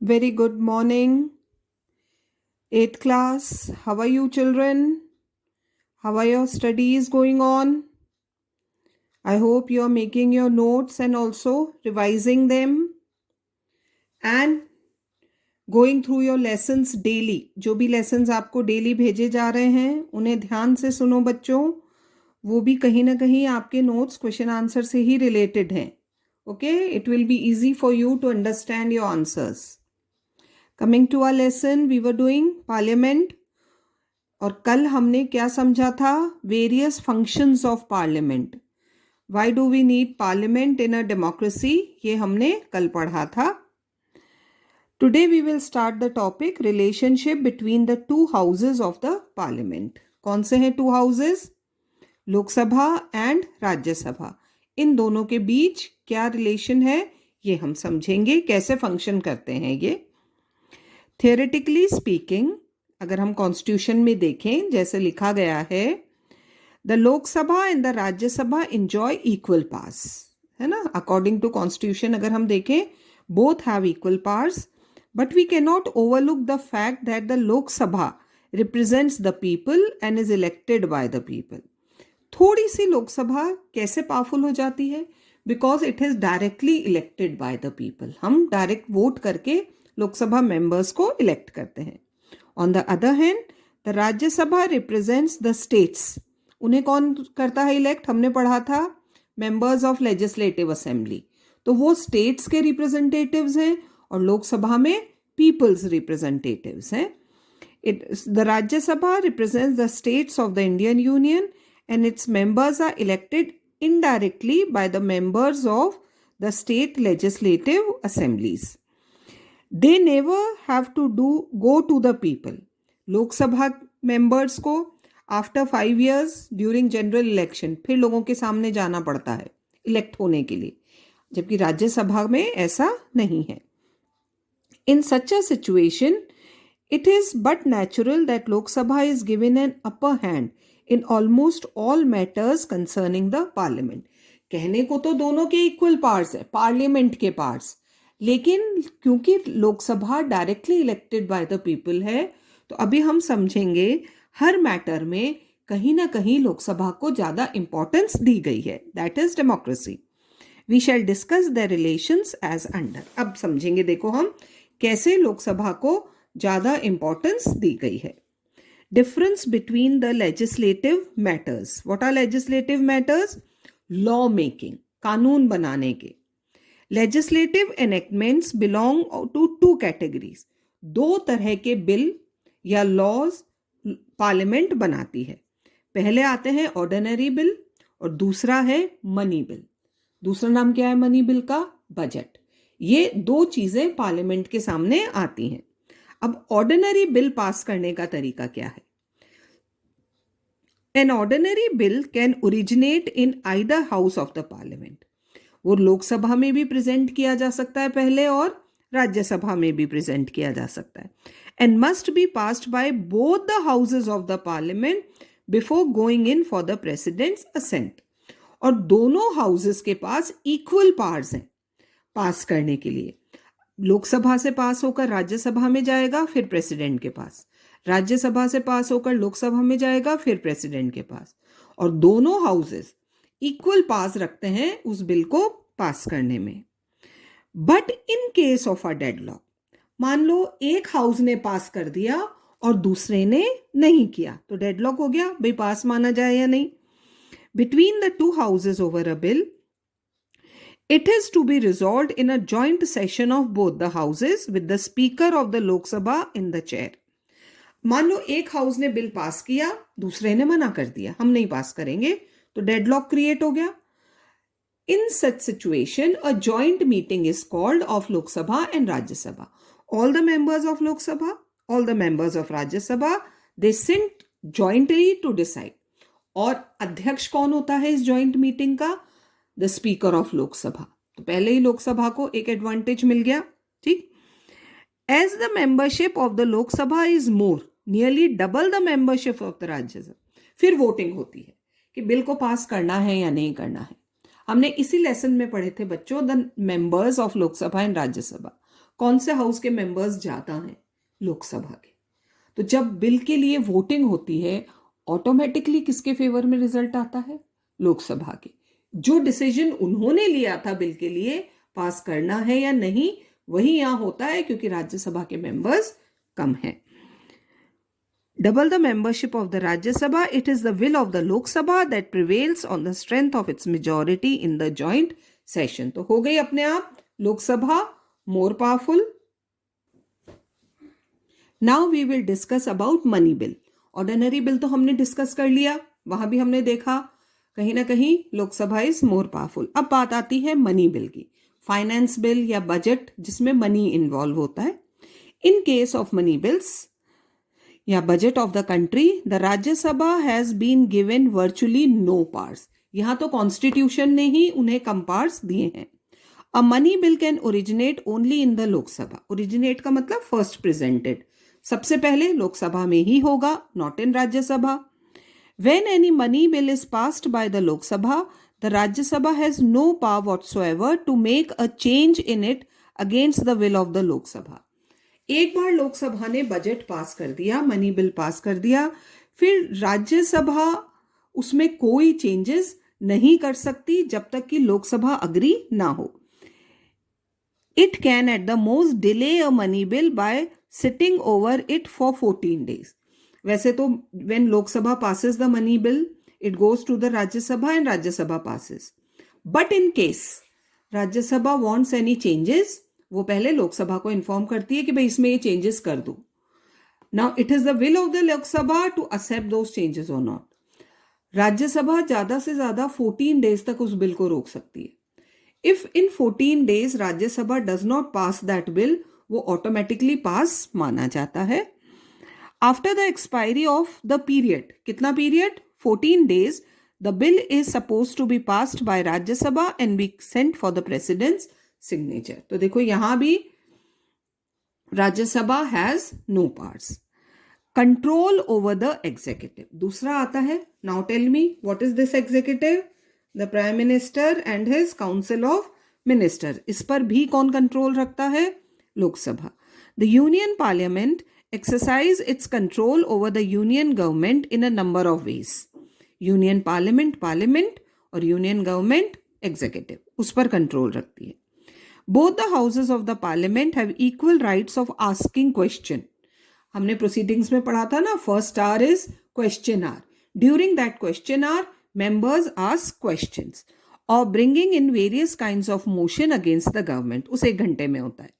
Very good morning, 8th class. How are you, children? How are your studies going on? I hope you are making your notes and also revising them and going through your lessons daily. जो भी lessons आपको daily भेजे जा रहे हैं उन्हें ध्यान से सुनो बच्चों. वो भी कहीं ना कहीं आपके notes question answer से ही related हैं. Okay, it will be easy for you to understand your answers. Coming to our lesson, we were doing parliament. और कल हमने क्या समझा था? Various functions of Parliament. Why do we need Parliament in a democracy, ये हमने कल पढ़ा था. Today we will start the topic relationship between the two houses of the Parliament. कौन से हैं two houses? Lok Sabha and Rajya Sabha. इन दोनों के बीच क्या रिलेशन है ये हम समझेंगे, कैसे फंक्शन करते हैं ये. थियोरेटिकली स्पीकिंग, अगर हम कॉन्स्टिट्यूशन में देखें जैसे लिखा गया है, the Lok Sabha and the Rajya Sabha enjoy equal powers, है ना. अकॉर्डिंग टू कॉन्स्टिट्यूशन अगर हम देखें, both have equal powers, but we can not overlook the fact that the Lok Sabha represents the people and is elected by the people. थोड़ी सी लोकसभा कैसे powerful हो जाती है? Because it is directly elected by the people. हम direct vote करके Lok Sabha members को elect करते हैं. On the other hand, the Rajya Sabha represents the states. उन्हें कौन करता है इलेक्ट? हमने पढ़ा था मेंबर्स ऑफ लेजिस्लेटिव असेंबली. तो वो स्टेट्स के रिप्रेजेंटेटिव्स हैं और लोकसभा में पीपल्स रिप्रेजेंटेटिव्स हैं. The Rajya Sabha represents the states of the Indian union and its members are elected indirectly by the members of the state legislative assemblies. They never have to go to the people. Lok Sabha members को after 5 years during general election फिर लोगों के सामने जाना पड़ता है elect होने के लिए, जबकि राज्यसभा में ऐसा नहीं है. In such a situation, it is but natural that Lok Sabha is given an upper hand in almost all matters concerning the parliament. कहने को तो दोनों के इक्वल पावर्स है, पार्लियामेंट के पावर्स, लेकिन क्योंकि Lok Sabha directly elected by the people है, तो अभी हम समझेंगे हर मैटर में कहीं ना कहीं लोकसभा को ज़्यादा इंपॉर्टेंस दी गई है. That is democracy. We shall discuss the relations as under. अब समझेंगे, देखो हम कैसे लोकसभा को ज़्यादा इंपॉर्टेंस दी गई है. Difference between the legislative matters. What are legislative matters? Law making, कानून बनाने के. Legislative enactments belong to two categories. दो तरह के बिल या लॉज पार्लियामेंट बनाती है. पहले आते हैं ऑर्डिनरी बिल और दूसरा है मनी बिल. दूसरा नाम क्या है मनी बिल का? बजट. ये दो चीजें पार्लियामेंट के सामने आती हैं. अब ऑर्डिनरी बिल पास करने का तरीका क्या है? An ordinary bill can originate in either house of the parliament. वो लोकसभा में भी प्रेजेंट किया जा सकता है पहले और राज्यसभा में भी प्रेजेंट किया जा सकता है. And must be passed by both the houses of the parliament before going in for the president's assent. और दोनों हाउसेज के पास इक्वल पावर्स हैं पास करने के लिए. लोकसभा से पास होकर राज्यसभा में जाएगा, फिर प्रेसिडेंट के पास. राज्यसभा से पास होकर लोकसभा में जाएगा, फिर प्रेसिडेंट के पास. और दोनों हाउसेज इक्वल पास रखते हैं उस बिल को पास करने में. But in case of a deadlock, मान लो एक हाउस ने पास कर दिया और दूसरे ने नहीं किया, तो डेडलॉक हो गया, भाई पास माना जाए या नहीं. Between the two houses over a bill, it is to be resolved in a joint session of both the houses with the speaker of the Lok Sabha in the chair. मान लो एक हाउस ने बिल पास किया, दूसरे ने मना कर दिया, हम नहीं पास करेंगे, तो डेडलॉक क्रिएट हो गया. In such situation a joint meeting is called of Lok Sabha and Rajya Sabha. All the members of Lok Sabha, all the members of Rajya Sabha, they sit jointly to decide. और अध्यक्ष कौन होता है इस जॉइंट मीटिंग का? The speaker of Lok Sabha. तो पहले ही लोकसभा को एक एडवांटेज मिल गया. ठीक. As the membership of the Lok Sabha is more, nearly double the membership of the Rajya Sabha. फिर वोटिंग होती है कि बिल को पास करना है या नहीं करना है. हमने इसी लेसन में पढ़े थे बच्चों, the members of Lok Sabha and Rajya Sabha. कौन से हाउस के मेंबर्स ज्यादा हैं, लोकसभा के। तो जब बिल के लिए वोटिंग होती है, ऑटोमेटिकली किसके फेवर में रिजल्ट आता है, लोकसभा के। जो डिसीजन उन्होंने लिया था बिल के लिए पास करना है या नहीं, वही यहां होता है, क्योंकि राज्यसभा के मेंबर्स कम हैं। Double the membership of the Rajya Sabha, it is the will of the Lok Sabha that prevails on the strength of its majority in the joint session. तो हो गई अपने आप Lok Sabha more powerful. Now we will discuss about money bill. Ordinary bill तो हमने discuss कर लिया, वहां भी हमने देखा कहीं ना कहीं लोकसभा इज मोर पावरफुल। अब बात आती है मनी बिल की, फाइनेंस बिल या बजट जिसमें मनी इन्वॉल्व होता है। In case of money bills या budget of the country, the Rajya Sabha has been given virtually no powers. यहां तो कॉन्स्टिट्यूशन ने ही उन्हें कम पावर्स दिए हैं। A money bill can originate only in the Lok Sabha. Originate का मतलब फर्स्ट प्रेजेंटेड, सबसे पहले लोकसभा में ही होगा, not in Rajya Sabha. When any money bill is passed by the Lok Sabha, the Rajya Sabha has no power whatsoever to make a change in it against the will of the Lok Sabha. एक बार लोकसभा ने budget pass कर दिया, money bill pass कर दिया, फिर राज्यसभा उसमें कोई changes नहीं कर सकती जब तक कि लोकसभा अग्री ना हो। It can at the most delay a money bill by sitting over it for 14 days. वैसे तो when Lok Sabha passes the money bill, it goes to the Rajya Sabha and Rajya Sabha passes. But in case Rajya Sabha wants any changes, वो पहले लोकसभा को inform करती है कि भाई इसमें ये चेंजेस कर दो। Now it is the will of the Lok Sabha to accept those changes or not. Rajya Sabha ज्यादा से ज्यादा 14 डेज तक उस बिल को रोक सकती है। If in 14 days Rajya Sabha does not pass that bill, वो ऑटोमेटिकली पास माना जाता है। After the expiry of the period, कितना period, 14 days, the bill is supposed to be passed by Rajya Sabha and be sent for the president's signature. तो देखो यहां भी Rajya Sabha has no powers. Control over the executive. दूसरा आता है, now tell me what is this executive? The Prime Minister and his Council of Ministers. इस पर भी कौन कंट्रोल रखता है, Lok Sabha. The Union Parliament exercise its control over the union government in a number of ways. Union Parliament और Union Government executive उस पर control रखती है। Both the houses of the Parliament have equal rights of asking question. हमने proceedings में पढ़ा था ना, first hour is question hour. During that question hour, members ask questions or bringing in various kinds of motion against the government. उस 1 घंटे में होता है।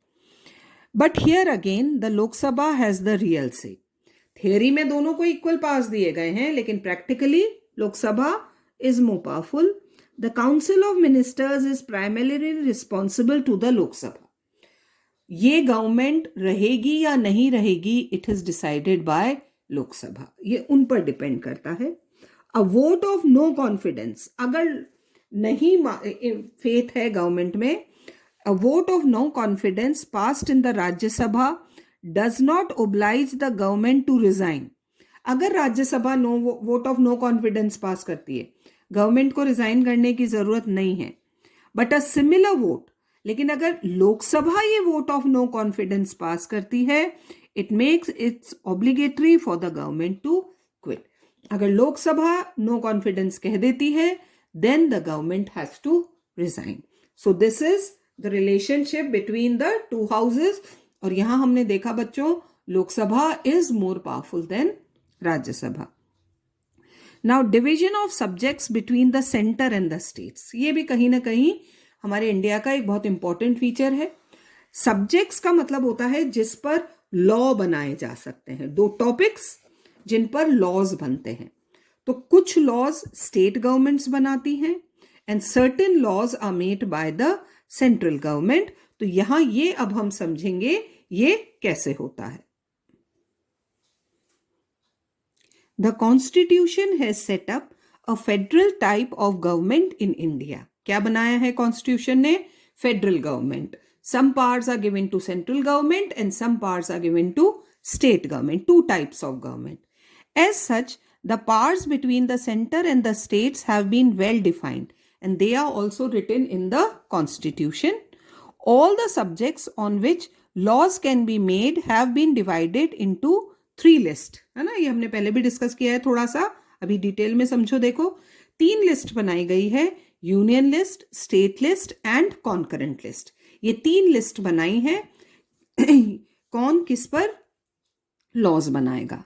But here again, the Lok Sabha has the real say. Theory में दोनों को equal powers दिए गए हैं, लेकिन practically Lok Sabha is more powerful. The Council of Ministers is primarily responsible to the Lok Sabha. ये गवर्नमेंट रहेगी या नहीं रहेगी, it is decided by लोक सभा, ये उन पर डिपेंड करता है। A vote of no confidence, अगर नहीं फेथ है गवर्नमेंट में, a vote of no confidence passed in the Rajya Sabha does not oblige the government to resign. अगर Rajya Sabha vote of no confidence pass करती है, गवर्नमेंट को रिजाइन करने की जरूरत नहीं है। बट अ सिमिलर वोट, लेकिन अगर लोकसभा ये vote of no confidence pass करती है, it makes its obligatory for the government to quit. अगर लोकसभा नो कॉन्फिडेंस कह देती है, then the government has to resign. So this is the relationship between the two houses. और यहां हमने देखा बच्चों, Lok Sabha is more powerful than Rajya Sabha. Now division of subjects between the centre and the states, ये भी कहीं ना कहीं हमारे इंडिया का एक बहुत इंपॉर्टेंट फीचर है। सब्जेक्ट्स का मतलब होता है जिस पर लॉ बनाए जा सकते हैं, 2 टॉपिक्स जिन पर लॉज बनते हैं। तो कुछ लॉज स्टेट गवर्नमेंट्स बनाती हैं and certain laws are made by the central government. तो यहां ये अब हम समझेंगे ये कैसे होता है। The Constitution has set up a federal type of government in India. क्या बनाया है कॉन्स्टिट्यूशन ने? Federal government. Some powers are given to central government and some powers are given to state government. 2 types of government. As such, the powers between the center and the states have been well defined and they are also written in the Constitution. All the subjects on which laws can be made have been divided into 3 list, है ना. ये हमने पहले भी discuss किया है थोड़ा सा, अभी डिटेल में समझो. देखो 3 लिस्ट बनाई गई है, union list, state list and concurrent list. ये 3 लिस्ट बनाई है. कौन किस पर लॉज बनाएगा.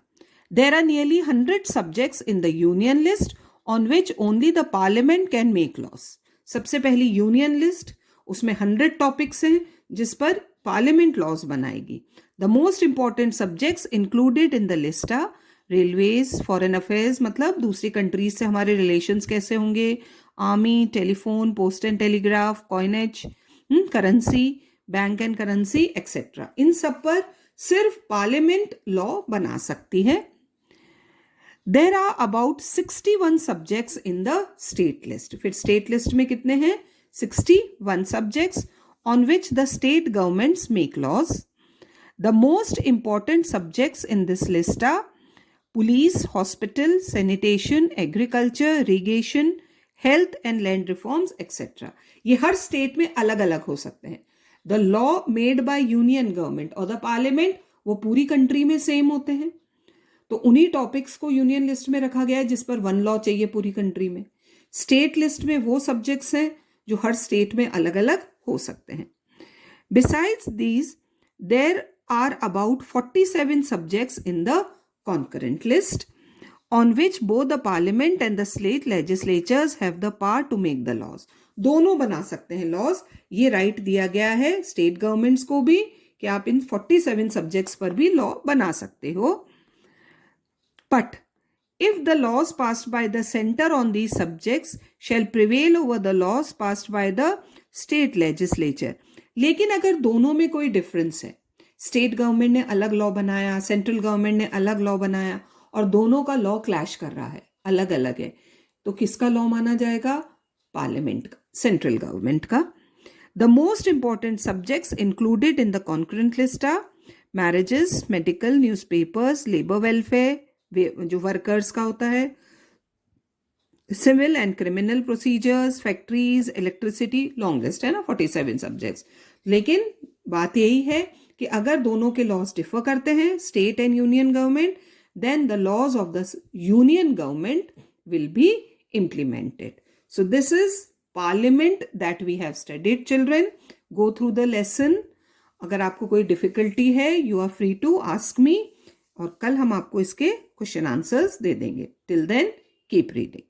There are nearly 100 subjects in the union list on which only the parliament can make laws. सबसे पहली यूनियन लिस्ट, उसमें 100 टॉपिक्स हैं जिस पर पार्लियामेंट लॉज बनाएगी. The most important subjects included in the list are railways, foreign affairs मतलब दूसरी countries से हमारे रिलेशंस कैसे होंगे, army, telephone, post and telegraph, coinage, currency, bank and currency etcetera. इन सब पर सिर्फ पार्लियामेंट लॉ बना सकती है. There are about 61 subjects in the state list. फिर state list में कितने हैं? 61 subjects on which the state governments make laws. The most important subjects in this list are police, hospital, sanitation, agriculture, irrigation, health and land reforms, etc. ये हर state में अलग अलग हो सकते हैं. The law made by union government और the parliament वो पूरी country में same होते हैं. तो उन्हीं टॉपिक्स को यूनियन लिस्ट में रखा गया है जिस पर 1 लॉ चाहिए पूरी कंट्री में. स्टेट लिस्ट में वो सब्जेक्ट्स हैं जो हर स्टेट में अलग अलग हो सकते हैं. Besides these there are about 47 subjects in the concurrent list on which both the parliament and the state legislatures have the power to make the laws. दोनों बना सकते हैं लॉज. ये राइट दिया गया है स्टेट गवर्नमेंट्स को भी कि आप इन 47 सब्जेक्ट्स पर भी लॉ बना सकते हो. But if the laws passed by the center on these subjects shall prevail over the laws passed by the state legislature. लेकिन अगर दोनों में कोई डिफरेंस है, स्टेट गवर्नमेंट ने अलग लॉ बनाया, सेंट्रल गवर्नमेंट ने अलग लॉ बनाया और दोनों का लॉ क्लैश कर रहा है, अलग अलग है, तो किसका लॉ माना जाएगा? पार्लियामेंट का, सेंट्रल गवर्नमेंट का. The most important subjects included in the concurrent list are marriages, medical, newspapers, labor welfare, जो वर्कर्स का होता है, civil and criminal procedures, factories, electricity. Long list है ना, 47 सब्जेक्ट्स. लेकिन बात यही है कि अगर दोनों के लॉज डिफर करते हैं, state and union government, then the laws of the union government will be implemented. So this is parliament that we have studied. Children, go through the lesson. अगर आपको कोई डिफिकल्टी है, you are free to ask me और कल हम आपको इसके question answers दे देंगे. Till then keep reading.